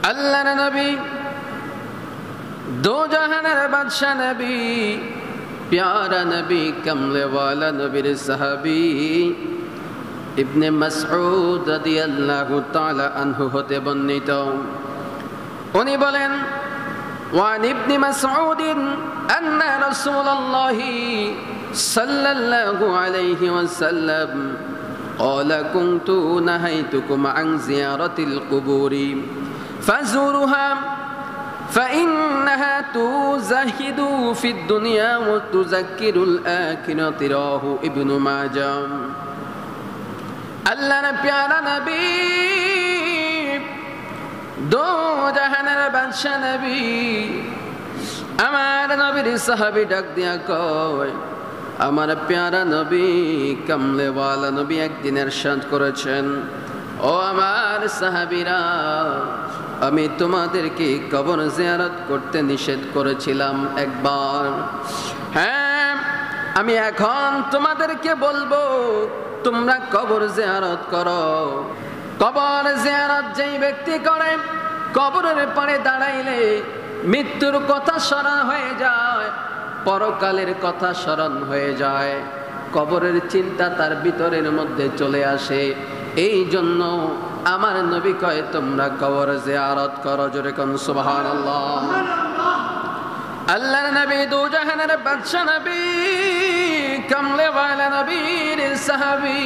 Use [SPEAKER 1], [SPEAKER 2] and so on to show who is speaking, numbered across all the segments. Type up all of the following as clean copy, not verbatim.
[SPEAKER 1] আল্লাহর নবী দো জাহানের বাদশা নবী প্যারা নবী কমলে ওয়ালা নবীর সাহাবী ইবনে মাসউদ রাদিয়াল্লাহু তাআলা আনহু হতে বর্ণিত। উনি বলেন ওয়ান ইবনে মাসউদ আন্না রাসূলুল্লাহি সাল্লাল্লাহু আলাইহি ওয়াসাল্লাম قال كنت نهيتكم عن زيارة القبور فزورها فإنها تزهد في الدنيا وتذكر الآخرة رواه ابن ماجه। আল্লাহ নে প্যারা নবী দো জাহানের বাদশা নবী আমার নবীর সাহাবী ডাক দিয়া কয় আমার প্যারা নবী কামলে ওয়ালা নবী একদিন ইরশাদ করেছেন, ও আমার সাহাবীরা, আমি তোমাদেরকে কবর জিয়ারত করতে নিষেধ করেছিলাম একবার। হ্যাঁ, আমি এখন তোমাদেরকে বলবো তোমরা কবর জিয়ারত করো। কবর জিয়ারত যেই ব্যক্তি করে কবরের পাড়ে দাঁড়াইলে মৃত্যুর কথা স্মরণ হয়ে যায়, পরকালের কথা স্মরণ হয়ে যায়, কবরের চিন্তা তার ভিতরের মধ্যে চলে আসে। এই জন্য আমার নবী কয় তোমরা কবর জিয়ারত করো। জোরে কোন সুবহানাল্লাহ। আল্লাহর নবী দু জাহানের বাদশা নবী কামলে ওয়ালা নবীর সাহাবী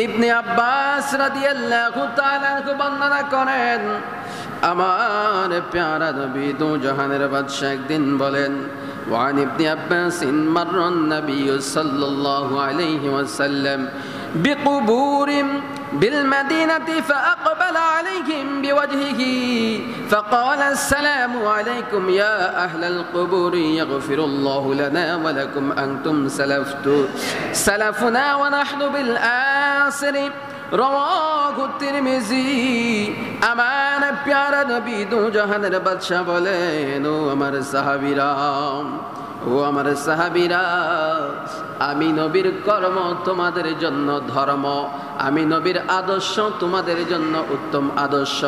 [SPEAKER 1] ইবনে আব্বাস রাদিয়াল্লাহু তাআলা আনহু বর্ণনা করেন আমার প্যারা নবী দু জাহানের বাদশা একদিন বলেন وعن ابن عباس مر النبي صلى الله عليه وسلم بقبور بالمدينة فأقبل عليهم بوجهه فقال السلام عليكم يا أهل القبور يغفر الله لنا ولكم أنتم سلفنا ونحن بالآخر رواه الترمذي। আমার প্যারা নবী দু জাহানের বাদশা বলেন ও আমার সাহাবীরা, ও আমার সাহাবীরা, আমি নবীর কর্ম তোমাদের জন্য ধর্ম, আমি নবীর আদর্শ তোমাদের জন্য উত্তম আদর্শ।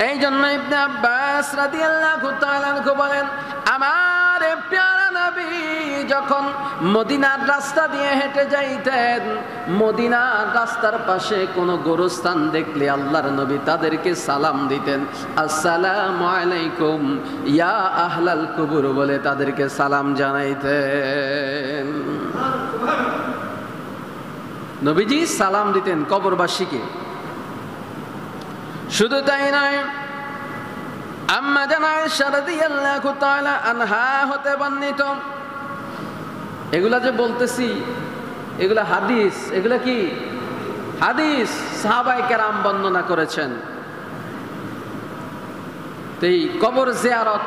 [SPEAKER 1] এই জন্য ইবনে আব্বাস রাদিয়াল্লাহু তাআলা আনহু বলেন আমার প্যারা নবী যখন মদিনার রাস্তা দিয়ে হেঁটে যাইতেন, মদিনার রাস্তার পাশে কোনো গোরস্থান দেখলে আল্লাহর নবী তাদেরকে সালাম দিতেন, আসসালামু আলাইকুম ইয়া আহলাল কুবুর বলে তাদেরকে সালাম জানাইতেন। নবীজি সালাম দিতেন কবরবাসীকে। শুধু তাই নয়, আম্মা জান আয়েশা রাদিয়াল্লাহু তাআলা আনহা হতে বর্ণিত। এগুলা যে বলতেছি এগুলা হাদিস, এগুলা কি হাদিস, সাহাবায়ে কেরাম বর্ণনা করেছেন। এই কবর জিয়ারত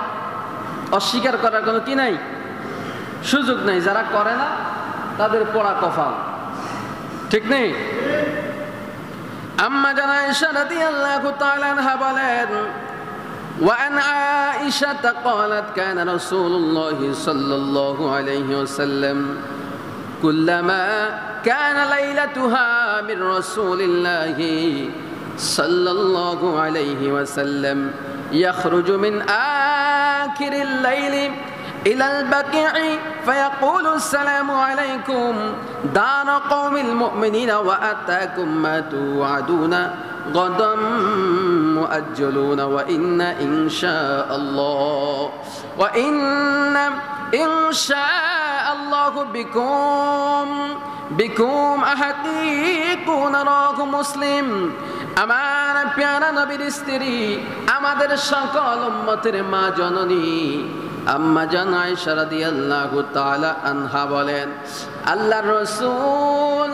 [SPEAKER 1] অস্বীকার করার কোনো কি নাই, সুযোগ নাই। যারা করে না তাদের পোড়া কপাল, ঠিক নেই। আম্মা জান আয়েশা রাদিয়াল্লাহু তাআলা আনহা বলেন وعن عائشة قالت كان رسول الله صلى الله عليه وسلم كلما كان ليلتها من رسول الله صلى الله عليه وسلم يخرج من آخر الليل إلى البقيع فيقول السلام عليكم دار قوم المؤمنين وأتاكم ما توعدون غدا مؤجلون وإن إن شاء الله بكم أحقيقون رواه মুসলিম। আমার প্যারা নবীর স্ত্রী, আমাদের সকল উম্মতের মা জননী আম্মা জান আয়েশা রাদিয়াল্লাহু তাআলা আনহা বলেন আল্লাহর রাসূল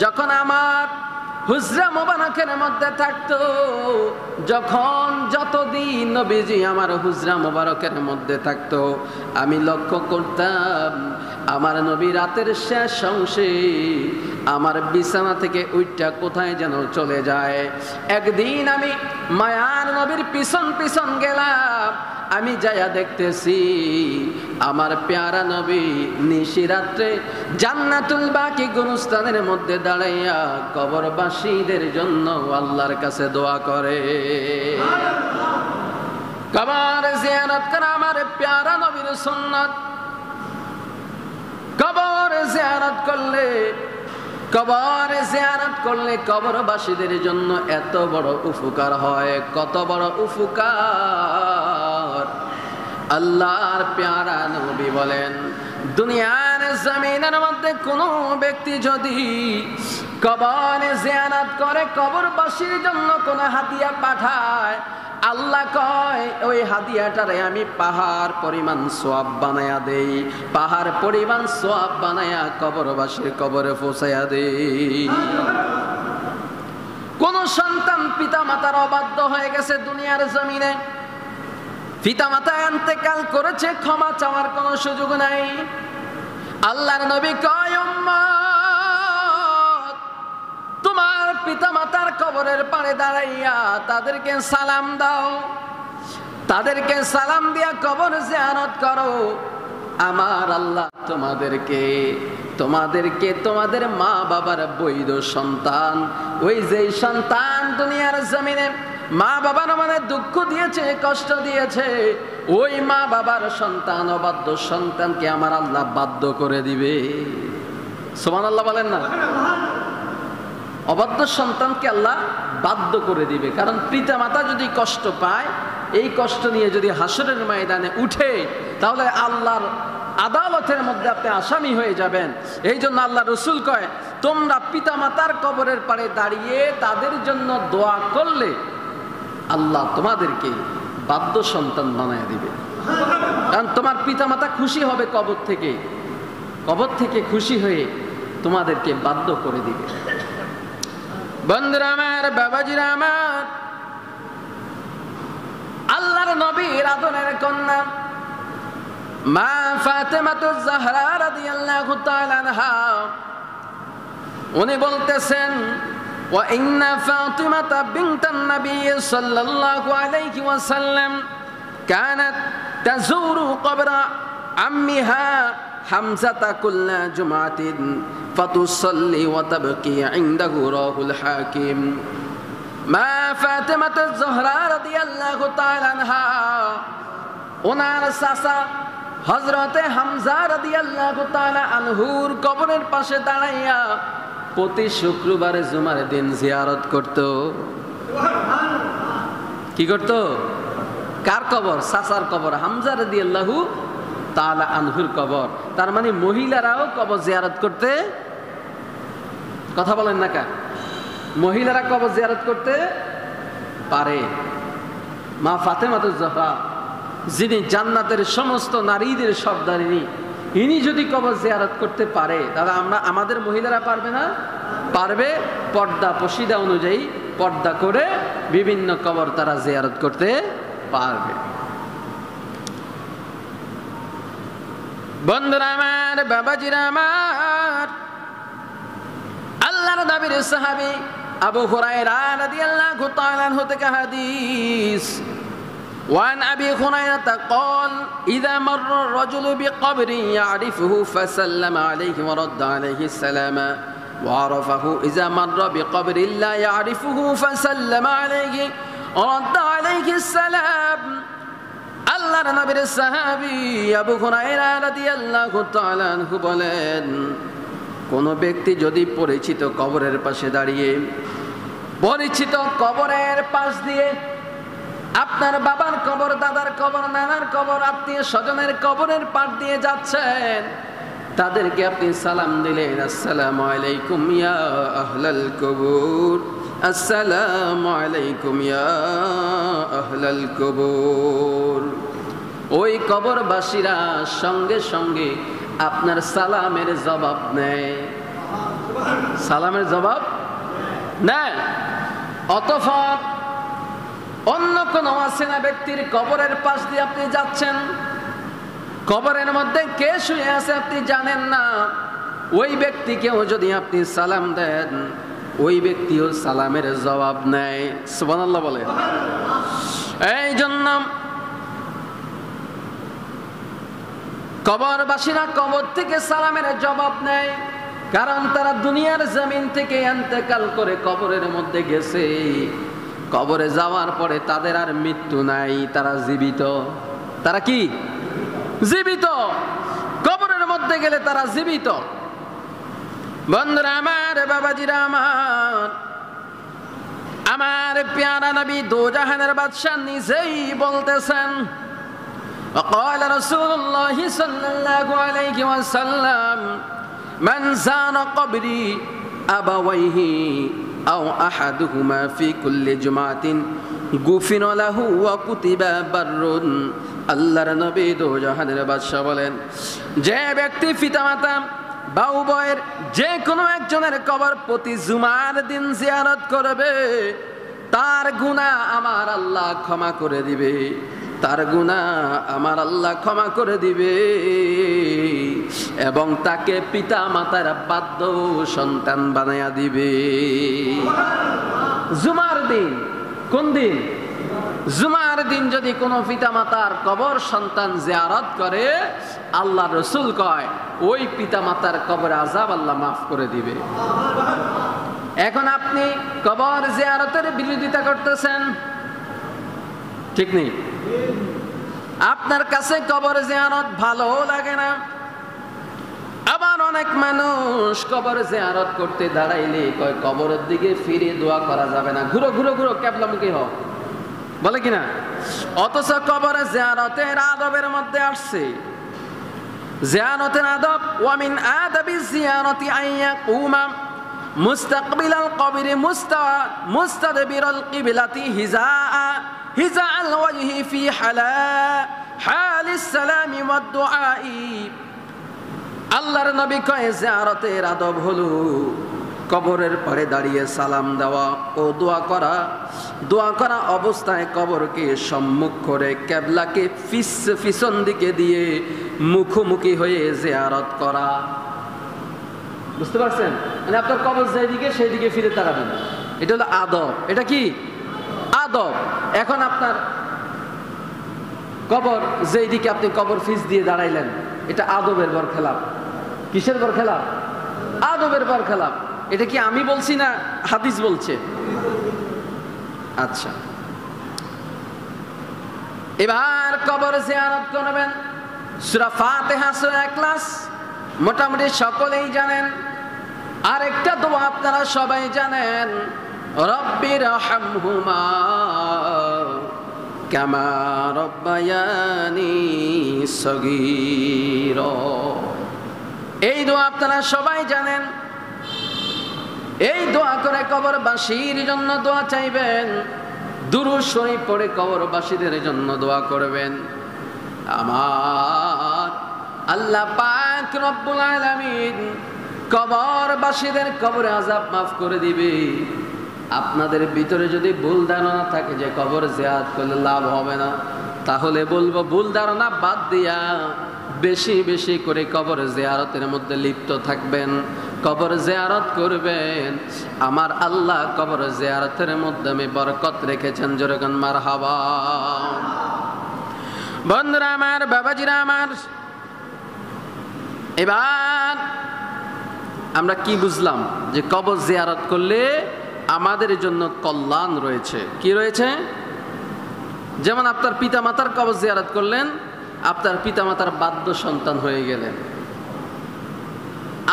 [SPEAKER 1] যখন আমার হুজরা মোবারকের মধ্যে থাকতো, যখন যতদিন নবীজি আমার হুজরা মোবারকের মধ্যে থাকতো, আমি লক্ষ্য করতাম আমার নবী রাতের শেষ অংশে আমার বিছানা থেকে উঠটা কোথায় যেন চলে যায়। একদিন আমি মায়ার নবীর পিছন পিছন গেলাম, আমি যায়া দেখতেছি আমার প্যারা নবী নিশিরাত্রে জান্নাতুল বাকি গুরুস্থানের মধ্যে দাঁড়াইয়া কবরবাসীদের জন্য আল্লাহর কাছে দোয়া করে। কবর জিয়ারত করা আমার প্যারা নবীর সুন্নাত। কবর জিয়ারত করলে কবরবাসীদের জন্য এত বড় উপকার হয়, কত বড় উপকার। আল্লাহর প্যারা নবী বলেন, দুনিয়ার জমিনের মধ্যে কোনো ব্যক্তি যদি কবর জিয়ারত করে, কবরবাসীর জন্য কোনো হাদিয়া পাঠায়, আল্লাহ কয় ওই হাদিয়াটারে আমি পাহাড় পরিমাণ সওয়াব বানায়া দেই, পাহাড় পরিমাণ সওয়াব বানায়া কবরবাসীর কবরে পৌঁছায়া দেই। কোন সন্তান পিতা মাতার অবাধ্য হয়ে গেছে দুনিয়ার জমিনে, পিতা মাতা ইন্তেকাল করেছে, ক্ষমা চাওয়ার কোনো সুযোগ নাই। আল্লাহর নবী কয়, উম্মত তোমার পিতা মাতার কবরের পাড়ে দাঁড়াইয়া তাদেরকে সালাম দাও, তাদেরকে সালাম দিয়া কবর জিয়ারত করো। আমার আল্লাহ তোমাদের মা বাবার বৈধ সন্তান, ওই যে সন্তান দুনিয়ার জমিনে মা বাবার মানে দুঃখ দিয়েছে, কষ্ট দিয়েছে, ওই মা বাবার সন্তান, অবাধ্য সন্তানকে আমার আল্লাহ বাধ্য করে দিবে। সুবহানাল্লাহ বলেন না? অবাধ্য সন্তানকে আল্লাহ বাধ্য করে দিবে। কারণ পিতা মাতা যদি কষ্ট পায়, এই কষ্ট নিয়ে যদি হাসরের ময়দানে উঠে, তাহলে আল্লাহর আদালতের মধ্যে আপনি আসামি হয়ে যাবেন। এই জন্য আল্লাহ রসুল কয়, তোমরা পিতা মাতার কবরের পাড়ে দাঁড়িয়ে তাদের জন্য দোয়া করলে আল্লাহ তোমাদেরকে বাধ্য সন্তান বানায় দিবে। কারণ তোমার পিতা মাতা খুশি হবে কবর থেকে খুশি হয়ে তোমাদেরকে বাধ্য করে দিবে। বন্ধুরা আমার, বাবাজিরা আমার, আল্লাহর নবীর আদরের কন্যা মা ফাতেমাতুজ জাহরা রাদিয়াল্লাহু তাআলা আনহা উনি বলতেছেন, ওয়া ইন্না ফাতিমাতা বিনতান নবী সাল্লাল্লাহু আলাইহি ওয়াসাল্লাম কানাত তাজুরু কবরা আম্মিহা হামজাতা কুল্লা জুমাতিন ফাতুসাল্লি ওয়া তাবকি ইনদাহু রাহুল হাকিম। মা ফাতিমাতুজ জাহরা রাদিয়াল্লাহু তাআলা আনহা ওনার চাচা হযরতে হামজা রাদিয়াল্লাহু তাআলা আনহুর কবরের পাশে দাঁড়াইয়া প্রতি শুক্রবারে জুমার দিন জিয়ারত করত। কি করত? কার কবর? চাচার কবর, হামজা রাদিয়াল্লাহু তাআলা আনহুর কবর। তার মানে মহিলারাও কবর জিয়ারত করতে, কথা বলেন না কা, মহিলারা কবর জিয়ারত করতে পারে। মা ফাতেমাতুজ জাহরা, যিনি জান্নাতের সমস্ত নারীদের সর্দারিনী, ইনি যদি কবর জিয়ারত করতে পারে, তাহলে আমাদের মহিলারা পারবে না? পারবে। পর্দা পশিদা অনুযায়ী পর্দা করে বিভিন্ন কবর তারা জিয়ারত করতে পারবে। বন্ধুরা আমার, বাবাজিরা আমার, আল্লাহর নবীর সাহাবী আবু হুরায়রা রাদিয়াল্লাহু তাআলা আনহু থেকে হাদিস, وعن أبي هريرة قال إذا مر الرجل بقبر يعرفه فسلم عليه ورد عليه السلام وعرفه إذا مر بقبر لا يعرفه فسلم عليه ورد عليه السلام। আল্লাহর নবীর সাহাবী আবু হুরায়রা রাদিয়াল্লাহু তাআলা আনহু বলেন, কোন ব্যক্তি যদি পরিচিত কবরের পাশে দাঁড়িয়ে, পরিচিত কবরের পাশ দিয়ে আপনার বাবার কবর, দাদার কবর, নানার কবর, আত্মীয় স্বজনের কবরের পাশ দিয়ে যাচ্ছেন, তাদেরকে আপনি সালাম দিলেন, আসসালামু আলাইকুম ইয়া আহলাল কবুর, আসসালামু আলাইকুম ইয়া আহলাল কবুর। ওই কবরবাসীরা সঙ্গে সঙ্গে আপনার সালামের জবাব নেয়, সালামের জবাব নেয়। অতঃপর অন্য কোন অচেনা ব্যক্তির কবরের পাশ দিয়ে আপনি যাচ্ছেন, কবরের মধ্যে কে শুয়ে আছে আপনি জানেন না, ওই ব্যক্তিকেও যদি আপনি সালাম দেন, ওই ব্যক্তিও সালামের জবাব নেয়। সুবহানাল্লাহ বলে। এই জন্য কবরবাসীরা কবর থেকে সালামের জবাব নেয়, কারণ তারা দুনিয়ার জমিন থেকে ইন্তেকাল করে কবরের মধ্যে গেছে। কবরে যাওয়ার পরে তাদের আর মৃত্যু নাই, তারা জীবিত। তারা কি জীবিত? কবরের মধ্যে গেলে তারা জীবিত। বন্ধুরা আমার, বাবাজিরা আমার, আমার প্যারা নবী দোজাহানের বাদশা নিজেই বলতেছেন, وقال رسول الله صلى الله عليه وسلم من زار قبري أبويه أو أحدهما في كل جمعة غفر له وكتب بر। আল্লাহর নবী দোজাহানের বাদশা বলেন, যে ব্যক্তি পিতামাতা বা উভয়ের যে কোনো একজনের কবর প্রতি জুমার দিন জিয়ারত করবে, তার গুনাহ আমার আল্লাহ ক্ষমা করে দিবে, তার গুনাহ আমার আল্লাহ ক্ষমা করে দিবে এবং তাকে পিতা মাতার বাধ্য সন্তান বানায়া দিবে। জুমার দিন, কোন দিন? জুমার দিন যদি কোনো পিতা মাতার কবর সন্তান জিয়ারত করে, আল্লাহ রসুল কয় ওই পিতা মাতার কবর আযাব আল্লাহ মাফ করে দিবে। এখন আপনি কবর জিয়ারতের বিরোধিতা করতেছেন, ঠিক নেই? আপনার কাছে কবর জিয়ারত ভালো লাগে না। আবার অনেক মানুষ কবর জিয়ারত করতে দাঁড়াইলে কয় কবরের দিকে ফিরে দোয়া করা যাবে না, ঘুরো ঘুরো ঘুরো ক্যাবলামুখী হও, বলে কিনা? অথচ কবর জিয়ারতের আদবের মধ্যে আসছে, জিয়ারতের আদব, ওয়া মিন আদাবি জিয়ারতি আইয়াকুমা মুস্তাকবিলাল কবরি মুস্তাদবিরাল কিবলাতি হিজাআল ওয়াজহি ফি হালিস সালামি ওয়াদ দুআই। আল্লাহর নবী কয় জিয়ারতের আদব হলো কবরের পরে দাঁড়িয়ে সালাম দেওয়া ও দোয়া করা। দোয়া করা অবস্থায় কবরকে সম্মুখ করে কিবলাকে পিছন দিকে দিয়ে মুখোমুখি হয়ে জিয়ারত করা। বুঝতে পারছেন? মানে আপনার কবর যেদিকে সেই দিকে ফিরে দাঁড়াবেন, এটা হলো আদব। এটা কি আদব? এখন আপনার কবর যেই দিকে আপনি কবর ফিস দিয়ে দাঁড়াইলেন, এটা আদবের বরখেলাপ। কিসের বরখেলাপ? আদবের বরখেলাপ। এটা কি আমি বলছি না হাদিস বলছে? আচ্ছা, এবার কবর জিয়ারত করবেন। সূরা ফাতিহা, সূরা ইখলাস মোটামুটি সকলেই জানেন। আরেকটা দোয়া আপনারা সবাই জানেন, রব্বির হামহুমা কামা রব্বায়ানি সগীরা। এই দোয়া আপনারা সবাই জানেন। এই দোয়া করে কবরবাসীর জন্য দোয়া চাইবেন, দুরূদ শরীফ পড়ে কবরবাসীদের জন্য দোয়া করবেন। আমার আল্লাহ পাক রব্বুল আলামিন কবরবাসীদের কবরে আযাব মাফ করে দিবে। আপনাদের ভিতরে যদি ভুল ধারণা থাকে যে কবর জিয়ারত করলে লাভ হবে না, তাহলে বলবো ভুল ধারণা বাদ দিয়া বেশি বেশি করে কবর জিয়ারতের মধ্যে লিপ্ত থাকবেন, কবর জিয়ারত করবেন। আমার আল্লাহ কবর জিয়ারতের মাধ্যমে বরকত রেখেছেন। যেরকম মারহাবা। বন্ধুরা আমার, বাবাজিরা আমার, এবার আমরা কি বুঝলাম? যে কবর জিয়ারত করলে আমাদের জন্য কল্যাণ রয়েছে। কি রয়েছে? যেমন আপনার পিতা মাতার কবর জিয়ারত করলেন, আপনার পিতা মাতার বাধ্য সন্তান হয়ে গেলেন।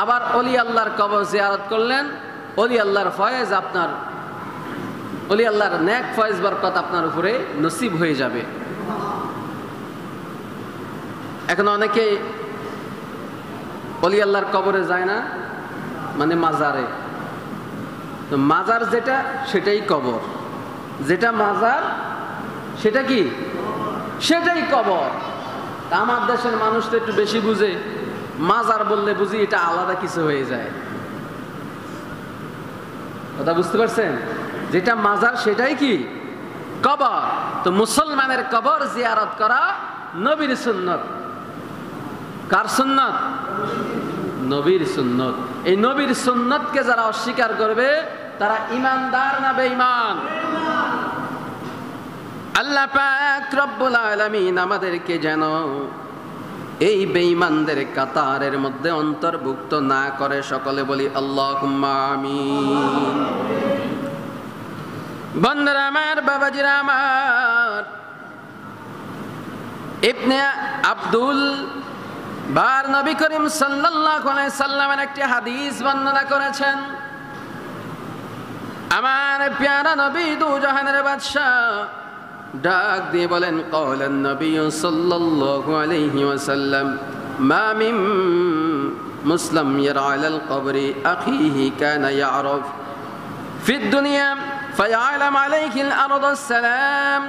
[SPEAKER 1] আবার অলি আল্লাহর কবর জিয়ারত করলেন, অলি আল্লাহর ফয়েজ আপনার, অলি আল্লাহর নেক ফয়েজ বরকত আপনার উপরে নসিব হয়ে যাবে। এখন অনেকে অলি আল্লাহর কবরে যায় না, মানে মাজারে। তো মাজার যেটা সেটাই কবর, যেটা মাজার সেটা কি? সেটাই কবর। আমার দেশের মানুষ তো একটু বেশি বুঝে, মাজার বললে বুঝি এটা আলাদা কিছু হয়ে যায়। কথা বুঝতে পারছেন? যেটা মাজার সেটাই কি? কবর। তো মুসলমানের কবর জিয়ারত করা নবীর সুন্নত। কার সুন্নত? নবীর সুন্নত। এই নবীর সুন্নতকে যারা অস্বীকার করবে তারা ঈমানদার না বেঈমান? আল্লাহ পাক রব্বুল আলামিন আমাদেরকে যেন এই বেঈমানদের কাতারের মধ্যে অন্তর্ভুক্ত না করে। সকলে বলি আল্লাহুম্মা আমিন। বন্ধুরা আমার, বাবাজিরা আমার, ইবনে আব্দুল বার নবী করিম সাল্লাল্লাহু আলাইহি সাল্লামের একটি হাদিস বর্ণনা করেছেন। আমার প্যারা নবী দু জাহানের বাদশা ডাক দিয়ে বলেন, ক্বালান নবী সাল্লাল্লাহু আলাইহি ওয়াসাল্লাম, মা মিন মুসলিম ইয়ারা আলাল কবরি আখিহি কানা ইয়ারফ ফিদ দুনিয়া ফায়ালাম আলাইহিল আরদু সালাম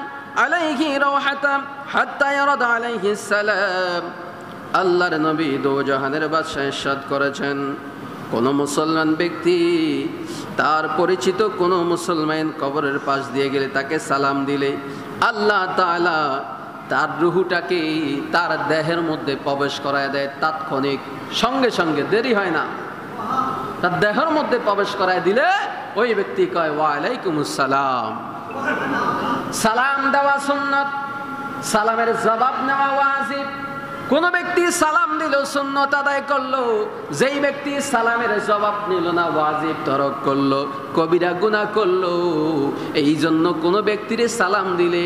[SPEAKER 1] আলাইহি রাওহাতা হাত্তা ইয়ারদ আলাইহি সালাম। আল্লাহর নবী দু জাহানের বাদশা ইরশাদ করেছেন, কোন মুসলমান ব্যক্তি তার পরিচিত কোন মুসলমান কবরের পাশ দিয়ে গেলে তাকে সালাম দিলে আল্লাহ তাআলা তার রূহটাকে তার দেহের মধ্যে প্রবেশ করায় দেয়। তাৎক্ষণিক, সঙ্গে সঙ্গে, দেরি হয় না। তার দেহের মধ্যে প্রবেশ করায় দিলে ওই ব্যক্তি কয় ওয়া আলাইকুমুস সালাম। সালাম দেওয়া সুন্নাত, সালামের জবাব নেওয়া ওয়াজিব। কোন ব্যক্তি সালাম দিল, সুন্নত আদায় করলো, যেই ব্যক্তি সালামের জবাব নিল না, ওয়াজিব তরক করলো, কবিরা গুনাহ করলো। এই জন্য কোন ব্যক্তির সালাম দিলে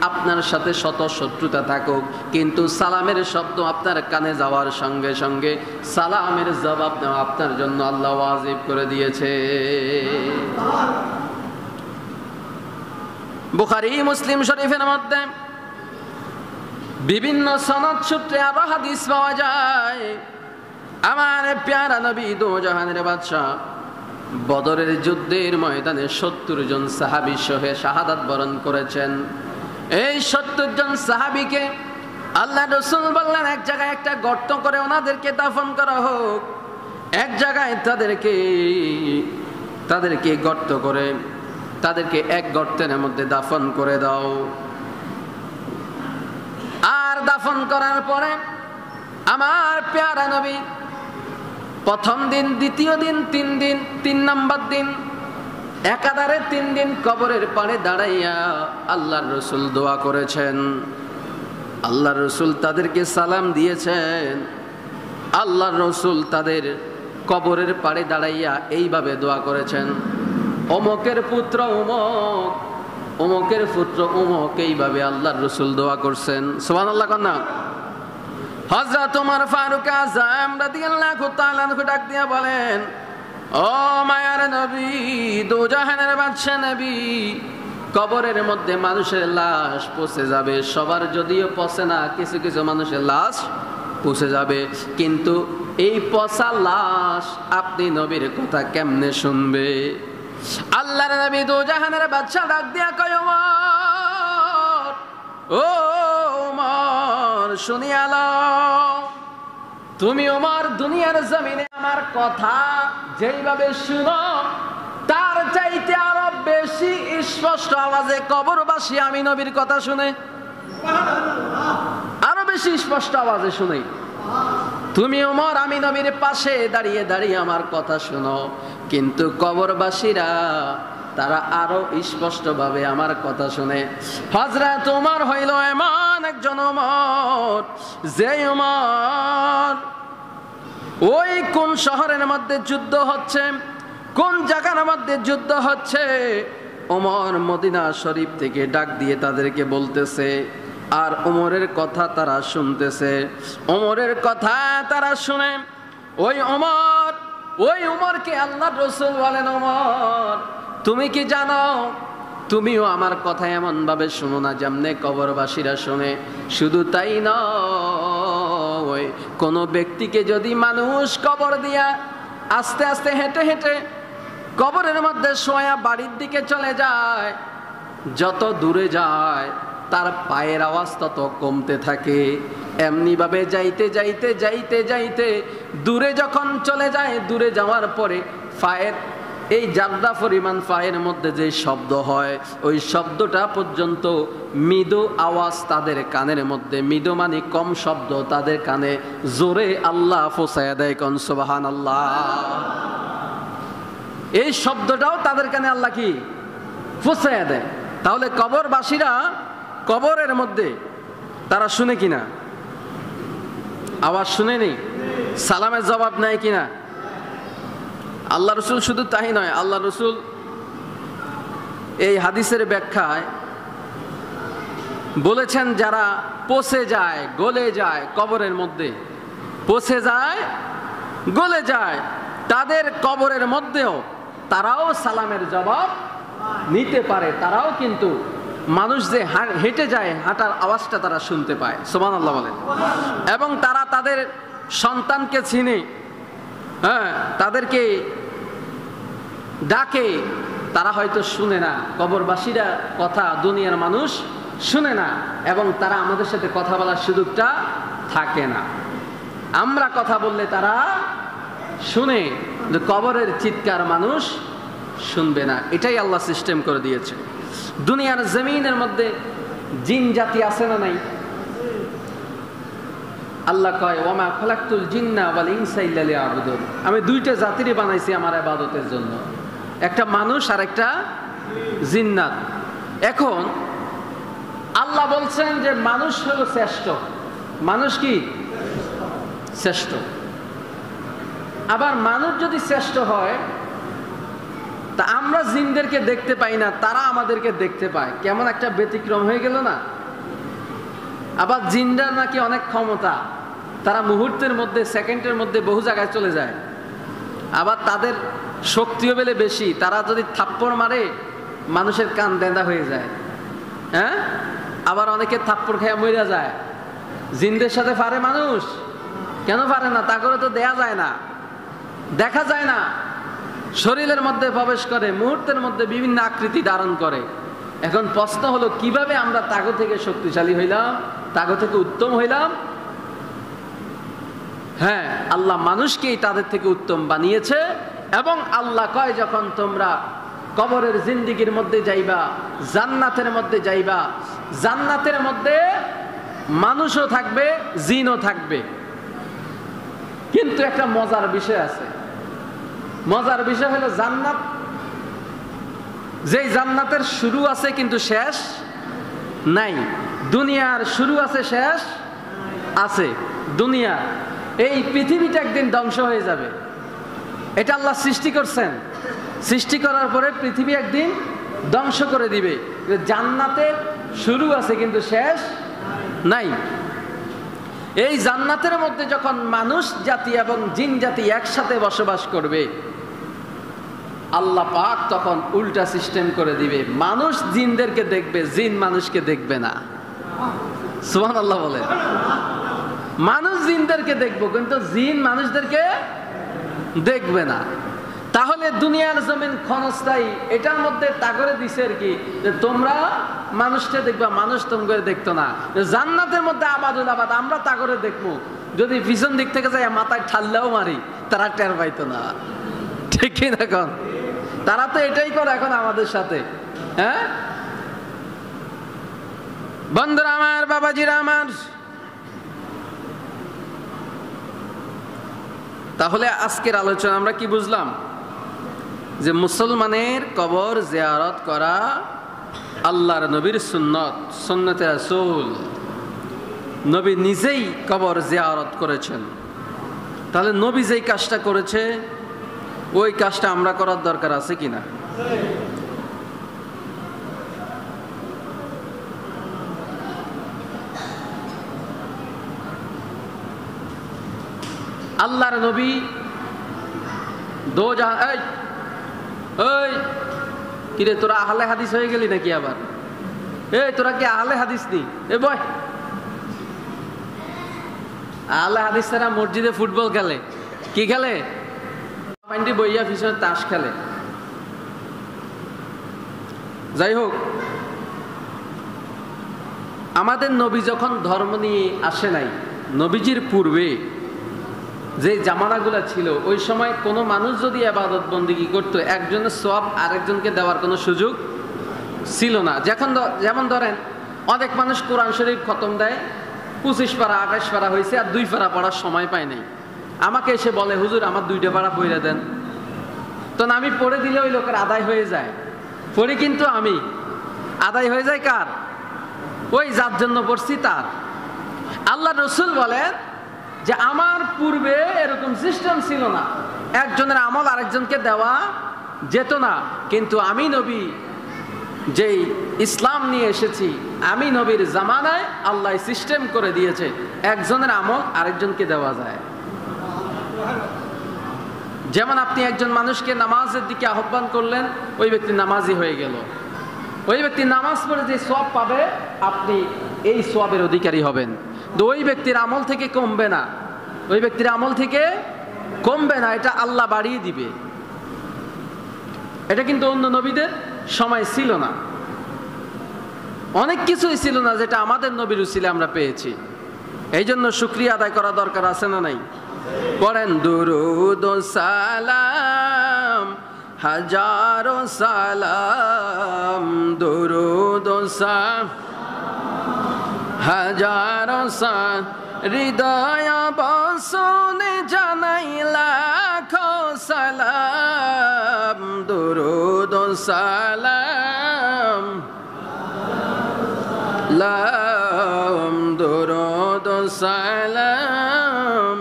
[SPEAKER 1] আপনার সাথে শত শত্রুতা থাকুক, কিন্তু সালামের শব্দ আপনার কানে যাওয়ার সঙ্গে সঙ্গে সালামের জবাব নেওয়া আপনার জন্য আল্লাহ ওয়াজিব করে দিয়েছে। বুখারী মুসলিম শরীফের মধ্যে বিভিন্ন সনদ সূত্রে আরো হাদিস পাওয়া যায়। আমার প্যারা নবী দু জাহানের বাদশা বদরের যুদ্ধের ময়দানে 70 জন সাহাবী সহ শাহাদাত বরণ করেছেন। এই 70 জন সাহাবীকে আল্লাহ রাসূল বললেন, এক জায়গায় একটা গর্ত করে ওনাদেরকে দাফন করা হোক। এক জায়গায় তাদেরকে গর্ত করে তাদেরকে এক গর্তের মধ্যে দাফন করে দাও। আর দাফন করার পরে আমার প্যারা নবী প্রথম দিন, দ্বিতীয় দিন, 3 নম্বর দিন একাধারে 3 দিন কবরের পাড়ে দাঁড়াইয়া আল্লাহর রাসূল দোয়া করেছেন। আল্লাহর রাসূল তাদেরকে সালাম দিয়েছেন। আল্লাহর রাসূল তাদের কবরের পাড়ে দাঁড়াইয়া এইভাবে দোয়া করেছেন, অমুকের পুত্র অমুক, অমুকের পুত্র অমুক। এইভাবে আল্লাহর রাসূল দোয়া করছেন। সুবহানাল্লাহ কন্যা। হযরত ওমর ফারুক আযম রাদিয়াল্লাহু তাআলা আনহু ডাক দিয়া বলেন, ও মায়ার নবী, দু জাহানের বাদশা নবী, কবরের মধ্যে মানুষের লাশ পচে যাবে। সবার যদিও পচে না, কিছু কিছু মানুষের লাশ পচে যাবে, কিন্তু এই পচা লাশ আপনি নবীর কথা কেমনে শুনবে? আল্লাহর নবী দু জাহানের বাদশা ডাক দিয়া কয়, ওমর, ও ওমর, শুনিয়া লও, তুমি ওমর দুনিয়ার জমিনে আমার কথা যেইভাবে শুনো, তার চাইতে আরো বেশি স্পষ্ট আওয়াজে কবরবাসী আমি নবীর কথা শুনে, আরো বেশি স্পষ্ট আওয়াজে শুনে। তুমি ওমর আমি নবীর পাশে দাঁড়িয়ে দাঁড়িয়ে আমার কথা শুনো, কিন্তু কবরবাসীরা তারা আরো স্পষ্ট ভাবে আমার কথা শুনে। হযরত ওমর হইল এমন একজন ওমর, যে ওমর ওই কোন শহরের মধ্যে যুদ্ধ হচ্ছে, কোন জায়গার মধ্যে যুদ্ধ হচ্ছে, ওমর মদিনা শরীফ থেকে ডাক দিয়ে তাদেরকে বলতেছে, আর ওমরের কথা তারা শুনতেছে। ওমরের কথা তারা শুনে ওই ওমরকে আল্লাহর রাসূল বলেন, ওমর তুমি কি জানো, তুমিও আমার কথা এমন ভাবে শুনো না যেমনে কবরবাসীরা শুনে। শুধু তাই নয়, কোন ব্যক্তিকে যদি মানুষ কবর দিয়া আস্তে আস্তে হেঁটে হেঁটে কবরের মধ্যে শোয়া বাড়ির দিকে চলে যায়, যত দূরে যায় তার পায়ের আওয়াজ তত কমতে থাকে। এমনি ভাবে যাইতে যাইতে যাইতে যাইতে দূরে যখন চলে যায়, দূরে যাওয়ার পরে পায়ের এই জাররা পরিমাণ পায়ের মধ্যে যে শব্দ হয়, ওই শব্দটা পর্যন্ত মৃদু আওয়াজ তাদের কানের মধ্যে, মৃদু মানে কম শব্দ, তাদের কানে জোরে আল্লাহ পৌঁছায়া দেয়। কোন সুবহানাল্লাহ। এই শব্দটাও তাদের কানে আল্লাহ কি পৌঁছায়া দেয়। তাহলে কবরবাসীরা কবরের মধ্যে তারা শুনে কিনা? আওয়াজ শুনেনি? সালামের জবাব নেয় কিনা? আল্লাহ রসুল শুধু তাই নয়, আল্লাহ রসুল এই হাদিসের ব্যাখ্যায় বলেছেন, যারা পচে যায়, গলে যায়, কবরের মধ্যে পচে যায়, গলে যায়, তাদের কবরের মধ্যেও তারাও সালামের জবাব নিতে পারে। তারাও কিন্তু মানুষ যে হেঁটে যায়, হাঁটার আওয়াজটা তারা শুনতে পায়। সুবহানাল্লাহ বলেন। এবং তারা তাদের সন্তানকে চিনে, হ্যাঁ, তাদেরকে ডাকে, তারা হয়তো শুনে না, কবরবাসীরা কথা দুনিয়ার মানুষ শুনে না, এবং তারা আমাদের সাথে কথা বলার সুযোগটা থাকে না। আমরা কথা বললে তারা শুনে, কবরের চিৎকার মানুষ শুনবে না। এটাই আল্লাহ সিস্টেম করে দিয়েছে। দুনিয়ার জমিনের মধ্যে জিন জাতি আছে না নাই? আল্লাহ কয়, ওমা খলাকতুল জিন্না ওয়াল ইনসা ইল্লা লিয়াবুদুন, আমি দুইটা জাতিরই বানাইছি আমার ইবাদতের জন্য, একটা মানুষ আর একটা জিন্নাত। এখন আল্লাহ বলছেন যে মানুষ হলো শ্রেষ্ঠ। মানুষ কি শ্রেষ্ঠ? আবার মানুষ যদি শ্রেষ্ঠ হয়, তা আমরা জিনদেরকে দেখতে পাই না, তারা আমাদেরকে দেখতে পায়। কেমন একটা ব্যতিক্রম হয়ে গেল না? আবার জিনরা নাকি অনেক ক্ষমতা, তারা মুহূর্তের মধ্যে, সেকেন্ডের মধ্যে বহু জায়গায় চলে যায়। আবার তাদের শক্তিও বেলে বেশি, তারা যদি থাপ্পড় মারে মানুষের কান দেঁদা হয়ে যায়। হ্যাঁ, আবার অনেকে থাপ্পড় খেয়ে মরে যায়। জিনদের সাথে পারে মানুষ? কেন পারে না? তা করে তো দেয়া যায় না, দেখা যায় না। শরীরের মধ্যে প্রবেশ করে, মুহূর্তের মধ্যে বিভিন্ন আকৃতি ধারণ করে। এখন প্রশ্ন হলো, কিভাবে আমরা তাগো থেকে শক্তিশালী হইলাম, তাগো থেকে উত্তম হইলাম? হ্যাঁ, আল্লাহ মানুষকেই তাদের থেকে উত্তম বানিয়েছে। এবং আল্লাহ কয়, যখন তোমরা কবরের জিন্দিগির মধ্যে যাইবা, জান্নাতের মধ্যে যাইবা, জান্নাতের মধ্যে মানুষও থাকবে, জিনও থাকবে। কিন্তু একটা মজার বিষয় আছে। মজার বিষয় হলো, জান্নাত, যেই জান্নাতের শুরু আছে কিন্তু শেষ নাই। দুনিয়ার শুরু আছে, শেষ আছে। দুনিয়া, এই পৃথিবীটা একদিন ধ্বংস হয়ে যাবে। এটা আল্লাহ সৃষ্টি করছেন। সৃষ্টি করার পরে পৃথিবী একদিন ধ্বংস করে দিবে। জান্নাতের শুরু আছে কিন্তু শেষ নাই। এই জান্নাতের মধ্যে যখন মানুষ জাতি এবং জিন জাতি একসাথে বসবাস করবে, আল্লাহ পাক তখন উল্টা সিস্টেম করে দিবে। মানুষ জিনদেরকে দেখবে, জিন মানুষকে দেখবে না। সুবহানাল্লাহ বলে। মানুষ জিনদেরকে দেখবো, কিন্তু জিন মানুষদেরকে দেখবে না। তাহলে দুনিয়ার জমিন ক্ষণস্থায়ী, এটার মধ্যে তাগরে দিছে আর কি, যে তোমরা মানুষকে দেখবা, মানুষ তোমাকে দেখতো না। জান্নাতের মধ্যে আবাদুল আবাদ, আমরা তাগরে দেখবো, যদি পিছন দিক থেকে যাই মাথায় ঠাল্লাও মারি, তারা টের পাইতো না। ঠিক কি না? এখন তারা তো এটাই করে এখন আমাদের সাথে। হ্যাঁ বন্ধুরা আমার, বাবাজিরা আমার, তাহলে আজকের আলোচনা আমরা কি বুঝলাম? যে মুসলমানের কবর জিয়ারত করা আল্লাহর নবীর সুন্নত, সুন্নতে রাসূল। নবী নিজেই কবর জিয়ারত করেছেন। তাহলে নবী যেই কাজটা করেছে, ওই কাজটা আমরা করার দরকার আছে কিনা? আল্লাহর নবী কিরে, তোরা আহলে হাদিস হয়ে গেলি নাকি আবার? তোরা কি আহলে হাদিস নি? বয়, আহলে হাদিস তারা মসজিদে ফুটবল খেলে, কি খেলে? বইয়া পিছনে তাস খেলে। যাই হোক, আমাদের নবী যখন ধর্ম নিয়ে আসে নাই, নবীজির পূর্বে যে জামানাগুলা ছিল, ওই সময় কোনো মানুষ যদি ইবাদত বন্দেগী করতো, একজনের সওয়াব আরেকজনকে দেওয়ার কোনো সুযোগ ছিল না। যেমন ধরেন, অনেক মানুষ কোরআন শরীফ খতম দেয়, 25 পারা 28 পারা হয়েছে, আর 2 পারা পড়ার সময় পায় নাই। আমাকে এসে বলে, হুজুর আমার 2টা পারা পড়ে দেন। তখন আমি পড়ে দিলে ওই লোকের আদায় হয়ে যায়। পড়ি কিন্তু আমি, আদায় হয়ে যায় কার? ওই যার জন্য পড়ছি তার। আল্লাহ রসুল বলেন যে আমার পূর্বে এরকম সিস্টেম ছিল না, একজনের আমল আরেকজনকে দেওয়া যেত না। কিন্তু আমি নবী যেই ইসলাম নিয়ে এসেছি, আমি নবীর জামানায় আল্লাহ সিস্টেম করে দিয়েছে একজনের আমল আরেকজনকে দেওয়া যায়। যেমন আপনি একজন মানুষকে নামাজের দিকে আহ্বান করলেন, ওই ব্যক্তি নামাজি হয়ে গেল, ওই ব্যক্তি নামাজ পড়ে যে সওয়াব পাবে আপনি এই সওয়াবের অধিকারী হবেন। তো ওই ব্যক্তির আমল থেকে কমবে না, ওই ব্যক্তির আমল থেকে কমবে না, এটা আল্লাহ বাড়িয়ে দিবে। এটা কিন্তু অন্য নবীদের সময় ছিল না, অনেক কিছুই ছিল না যেটা আমাদের নবীর উসিলে আমরা পেয়েছি। এই জন্য শুকরিয়া আদায় করা দরকার আছে না নাই? পড়েন দুরুদ ও সালাম হাজারো সালাম, দুরুদ ও সালাম হাজারো সালাম, হৃদয় বসনে জানাই লাখো সালাম, দুরুদ ও সালাম লাম, দুরুদ ও সালাম।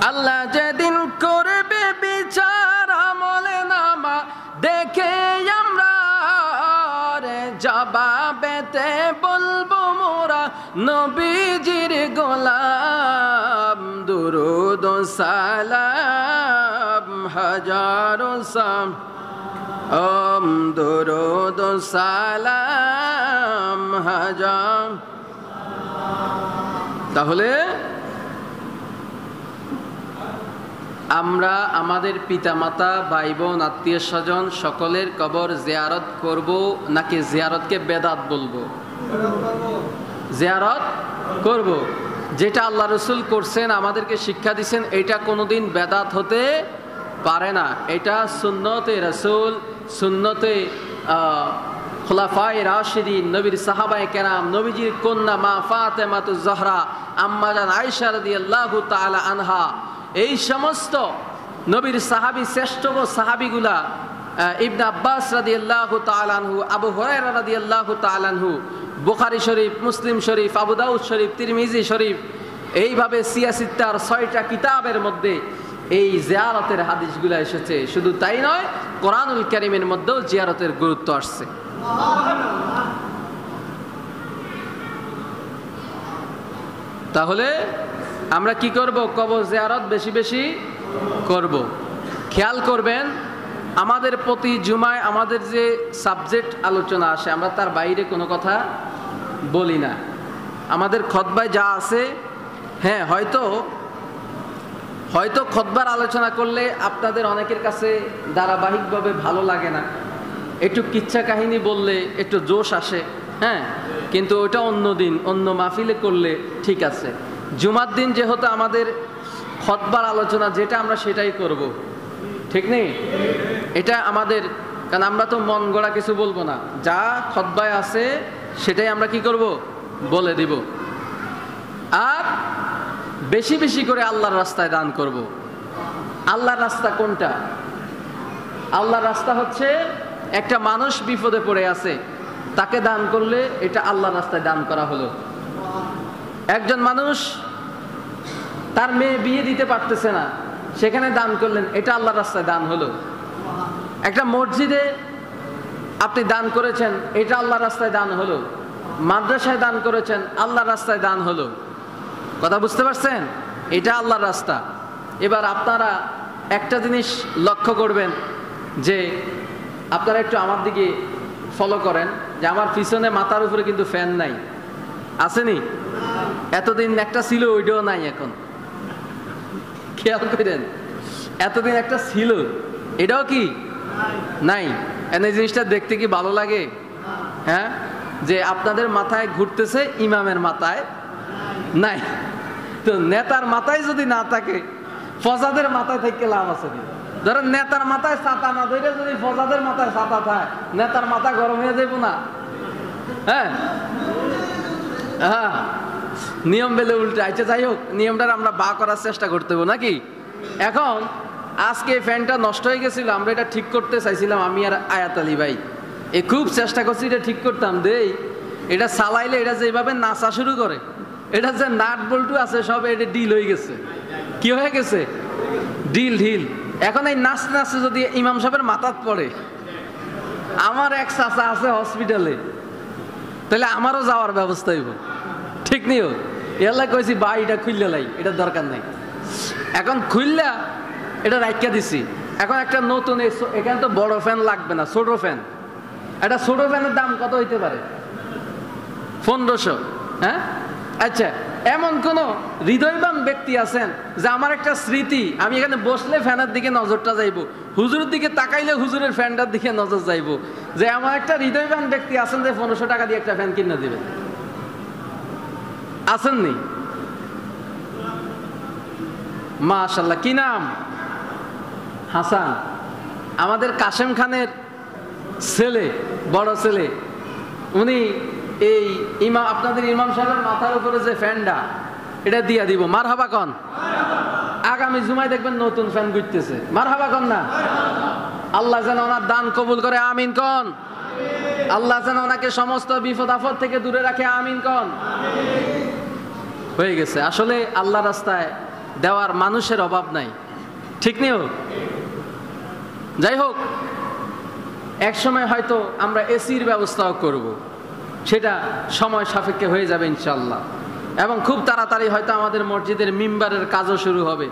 [SPEAKER 1] আল্লাহ যেদিন করবে বিচার আমলে নামা দেখে আমরা জবাবেতে বলবো মোরা নবীজির গোলাম, দুরুদ ও সালাম হাজারো সালাম, দুরুদ ও সালাম হাজার। তাহলে আমরা আমাদের পিতামাতা, ভাই বোন, আত্মীয় স্বজন সকলের কবর জিয়ারত করব নাকি জিয়ারতকে বেদাত বলবো? জিয়ারত করব। যেটা আল্লাহ রসুল করছেন, আমাদেরকে শিক্ষা দিচ্ছেন, এটা কোনোদিন বেদাত হতে পারে না। এটা সুন্নতে রাসূল, সুন্নতে খুলাফায়ে রাশিদিন, নবীর সাহাবায়ে কেরাম, নবীজির কন্যা মা ফাতেমাতুজ জহরা, আম্মা জান আয়েশা রাদিয়াল্লাহু তাআলা আনহা, এই সমস্ত নবীর সাহাবী, শ্রেষ্ঠ সাহাবীগুলা, ইবনে আব্বাস রাদিয়াল্লাহু তাআলা আনহু, আবু হুরায়রা রাদিয়াল্লাহু তাআলা আনহু, বুখারী শরীফ, মুসলিম শরীফ, আবু দাউদ শরীফ, তিরমিজি শরীফ, এইভাবে সিয়াসিত্তার 6টা কিতাবের মধ্যে এই জিয়ারতের হাদিসগুলো এসেছে। শুধু তাই নয়, কোরআনুল কারীমের মধ্যেও জিয়ারতের গুরুত্ব আসছে। তাহলে আমরা কি করব? কবর জিয়ারত বেশি বেশি করব। খেয়াল করবেন, আমাদের প্রতি জুমায় আমাদের যে সাবজেক্ট আলোচনা আসে, আমরা তার বাইরে কোনো কথা বলি না। আমাদের খুতবায় যা আছে, হ্যাঁ হয়তো খুতবার আলোচনা করলে আপনাদের অনেকের কাছে ধারাবাহিকভাবে ভালো লাগে না, একটু কিচ্ছা কাহিনী বললে একটু জোশ আসে, হ্যাঁ, কিন্তু ওটা অন্য দিন অন্য মাহফিলে করলে ঠিক আছে। জুমার দিন যেহেতু আমাদের খুতবার আলোচনা যেটা আমরা সেটাই করব, ঠিক নেই? এটা আমাদের, কারণ আমরা তো মন গড়া কিছু বলবো না, যা খুতবায় আছে সেটাই আমরা কি করব? বলে দিব। আর বেশি বেশি করে আল্লাহর রাস্তায় দান করব। আল্লাহর রাস্তা কোনটা? আল্লাহর রাস্তা হচ্ছে একটা মানুষ বিপদে পড়ে আছে, তাকে দান করলে এটা আল্লাহর রাস্তায় দান করা হলো। একজন মানুষ তার মেয়ে বিয়ে দিতে পারতেছে না, সেখানে দান করলেন, এটা আল্লাহর রাস্তায় দান হলো। একটা মসজিদে আপনি দান করেছেন, এটা আল্লাহর রাস্তায় দান হলো। মাদ্রাসায় দান করেছেন, আল্লাহর রাস্তায় দান হলো। কথা বুঝতে পারছেন? এটা আল্লাহর রাস্তা। এবার আপনারা একটা জিনিস লক্ষ্য করবেন যে আপনারা একটু আমার দিকে ফলো করেন, যে আমার পিছনে মাথার উপরে কিন্তু ফ্যান নাই, আসেনি? এতদিন একটা ছিল, ওইটাও নাই এখন। খেয়াল করেন, এতদিন একটা ছিল, এটাও কি নাই। এই জিনিসটা দেখতে কি ভালো লাগে? হ্যাঁ, যে আপনাদের মাথায় ঘুরতেছে, ইমামের মাথায় নাই। তো নেতার মাথায় যদি না থাকে, ফজাদের মাথায় থেকে লাভ আছে? ধরেন নেতার মাথায় ছাতা না ধরে যদি ফজাদের মাথায় ছাতা থাকে, নেতার মাথা গরম হয়ে যাইব না? হ্যাঁ হ্যাঁ, নিয়ম বেলে উল্টে। আচ্ছা, যাই হোক, নিয়মটা আমরা বা করার চেষ্টা করতে হবে নাকি? এখন আজকে ফ্যানটা নষ্ট হয়ে গেছিল, আমরা এটা ঠিক করতে চাইছিলাম, আমি আর আয়াত আলী ভাই খুব চেষ্টা করছি এটা ঠিক করতাম। দেই এটা চালাইলে এটা যেভাবে নাচা শুরু করে, এটা যে নাট বল্টু আছে সব এটা ডিল হয়ে গেছে। কি হয়ে গেছে? ঢিল ঢিল। এখন এই নাচ নাচে যদি ইমাম সাহেবের মাথাত পড়ে, আমার এক চাচা আছে হসপিটালে, তাহলে আমারও যাওয়ার ব্যবস্থা হইব, ঠিক নিও। এলা কইছি ভাই এটা খুললে লাই, এটার দরকার নাই। এখন খুললা এটা রাখিয়া দিছি। এখন একটা নতুন, এখানে তো বড় ফ্যান লাগবে না, ছোট ফ্যান। একটা ছোট ফ্যানের দাম কত হইতে পারে? 1500। হ্যাঁ, আচ্ছা, এমন কোন হৃদয়বান ব্যক্তি আছেন যে আমার একটা স্মৃতি, আমি এখানে বসলে ফ্যানের দিকে নজরটা যাইব, হুজুরের দিকে তাকাইলে হুজুরের ফ্যানটার দিকে নজর যাইব, যে আমার একটা হৃদয়বান ব্যক্তি আছেন যে 1500 টাকা দিয়ে একটা ফ্যান কিনে দিবেন? আসেননি? মাশাআল্লাহ, কি নাম? হাসান। আমাদের কাশেম খানের ছেলে, বড় ছেলে, উনি এই ইমাম, আপনাদের ইমাম সাহেবের মাথার উপরে যে ফ্যানটা, এটা দিয়া দিব। মারহাবা কন। আগামী জুমায় দেখবেন নতুন ফ্যান ঘুরতেছে। মারহাবা কন না? আল্লাহ যেন ওনার দান কবুল করে, আমিন কন। আল্লাহ যেন ওনাকে সমস্ত বিপদ আপদ থেকে দূরে রাখে, আমিন কন। হয়ে গেছে। আসলে আল্লাহ রাস্তায় দেওয়ার মানুষের অভাব নাই, ঠিক নিও। যাই হোক, এক সময় হয়তো আমরা এসির ব্যবস্থাও করব, সেটা সময় সাপেক্ষে হয়ে যাবে ইনশাল্লাহ। এবং খুব তাড়াতাড়ি হয়তো আমাদের মসজিদের মিম্বারের কাজও শুরু হবে,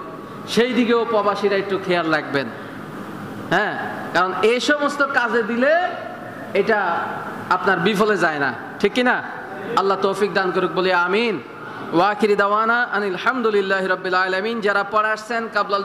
[SPEAKER 1] সেই দিকেও প্রবাসীরা একটু খেয়াল রাখবেন। হ্যাঁ, কারণ এই সমস্ত কাজে দিলে এটা আপনার বিফলে যায় না, ঠিক কিনা? আল্লাহ তৌফিক দান করুক, বলি আমিন। ওয়া আখিরি দাওয়ানা আনিল হামদুলিল্লাহি রাব্বিল আলামিন। যারা পড়ে আসছেন কাবলাল